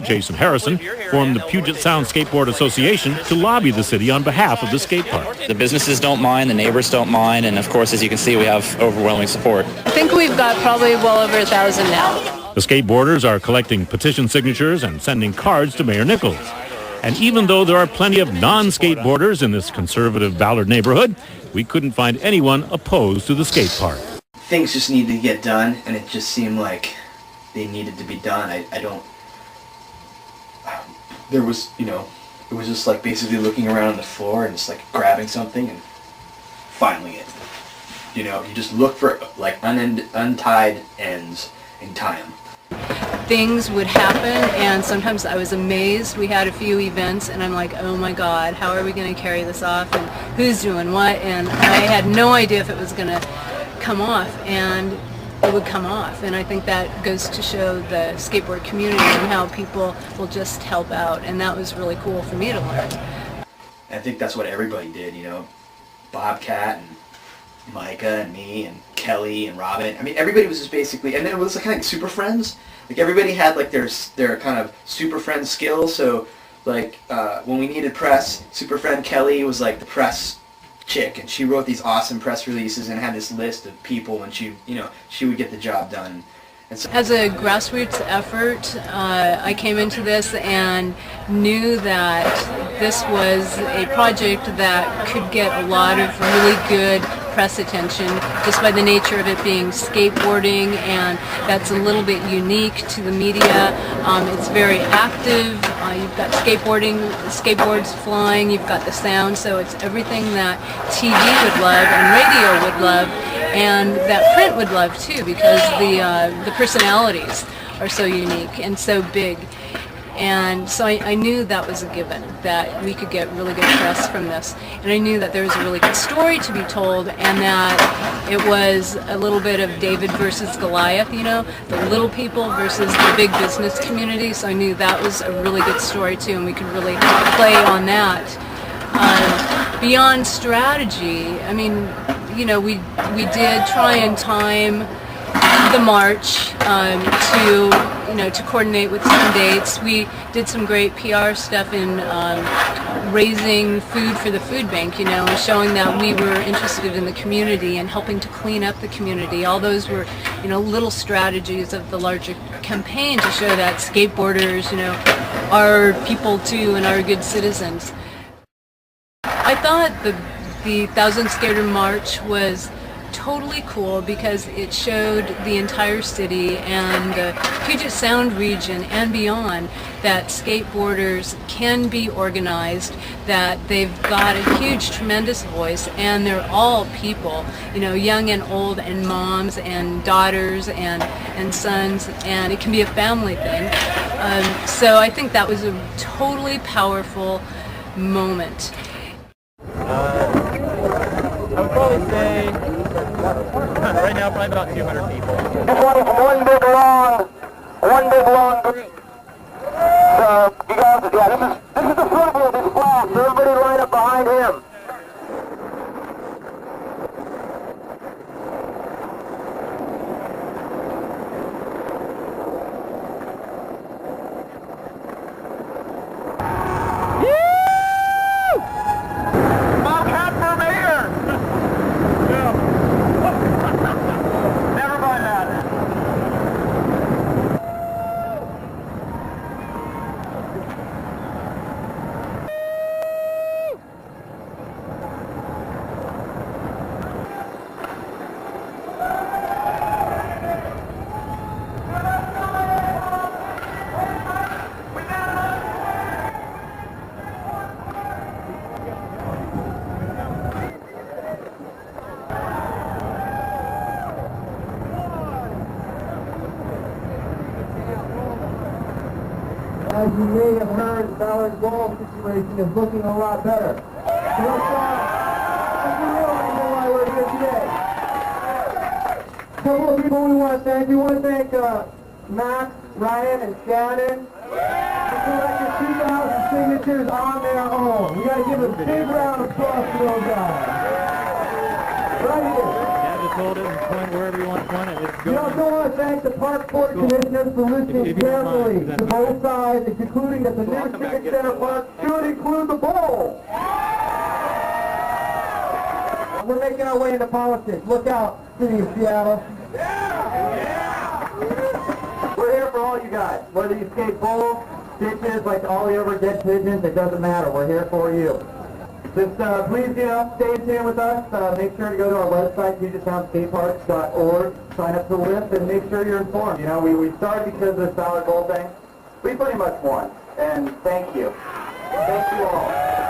Jason Harrison, formed the Puget Sound Skateboard Association to lobby the city on behalf of the skate park. The businesses don't mind, the neighbors don't mind, and of course, as you can see, we have overwhelming support. I think we've got probably well over 1,000 now. The skateboarders are collecting petition signatures and sending cards to Mayor Nichols. And even though there are plenty of non-skateboarders in this conservative Ballard neighborhood, we couldn't find anyone opposed to the skate park. Things just need to get done, and it just seemed like they needed to be done. There was, it was just like basically looking around on the floor and just like grabbing something and filing it. You just look for like untied ends and tie them. Things would happen, and sometimes I was amazed. We had a few events, and I'm like, oh my God, how are we going to carry this off, and who's doing what? And I had no idea if it was going to come off, and it would come off. And I think that goes to show the skateboard community and how people will just help out, and that was really cool for me to learn. I think that's what everybody did, Bobcat and Micah and me and Kelly and Robin. I mean, everybody was just basically, and then it was like kind of like super friends. Like everybody had like their kind of super friend skills. So like when we needed press, super friend Kelly was like the press chick, and she wrote these awesome press releases and had this list of people, and she would get the job done. And so, as a grassroots effort, I came into this and knew that this was a project that could get a lot of really good press attention just by the nature of it being skateboarding, and that's a little bit unique to the media. It's very active. You've got skateboards flying, you've got the sound, so it's everything that TV would love and radio would love, and that print would love too, because the personalities are so unique and so big. And so I knew that was a given, that we could get really good press from this. And I knew that there was a really good story to be told, and that it was a little bit of David versus Goliath, the little people versus the big business community. So I knew that was a really good story too, and we could really play on that. Beyond strategy, I mean, we did try and time the march to coordinate with some dates. We did some great PR stuff in raising food for the food bank, and showing that we were interested in the community and helping to clean up the community. All those were, little strategies of the larger campaign to show that skateboarders, are people too and are good citizens. I thought the Thousand Skater March was totally cool because it showed the entire city and the Puget Sound region and beyond that skateboarders can be organized, that they've got a huge, tremendous voice, and they're all people, young and old, and moms and daughters and sons, and it can be a family thing. So I think that was a totally powerful moment. I would probably say right now probably about 200 people. One big long group. So you guys, this is the front of this flag, so everybody line up behind him. As you may have heard, Ballard's ball situation is looking a lot better. So that's the real reason why we're here today. A couple of people we want to thank. We want to thank Max, Ryan, and Shannon for collecting 2,000 signatures on their own. We got to give a big round of applause to those guys. Right here. hold it and point wherever you want to point it. It's You going. also want to thank the Park Board Commissioners for listening If you don't carefully mind, to both sides, and concluding that the new Civic Center Park should include the bowl. We're making our way into politics. Look out, City of Seattle. We're here for all you guys. Whether you skate bowls, ditches, like all the other dead pigeons, it doesn't matter. We're here for you. Just please, stay in tune with us. Make sure to go to our website, PugetSoundSkateParks.org, sign up to the list, and make sure you're informed. We started because of this Ballard Bowl thing. We pretty much won, and thank you. Thank you all.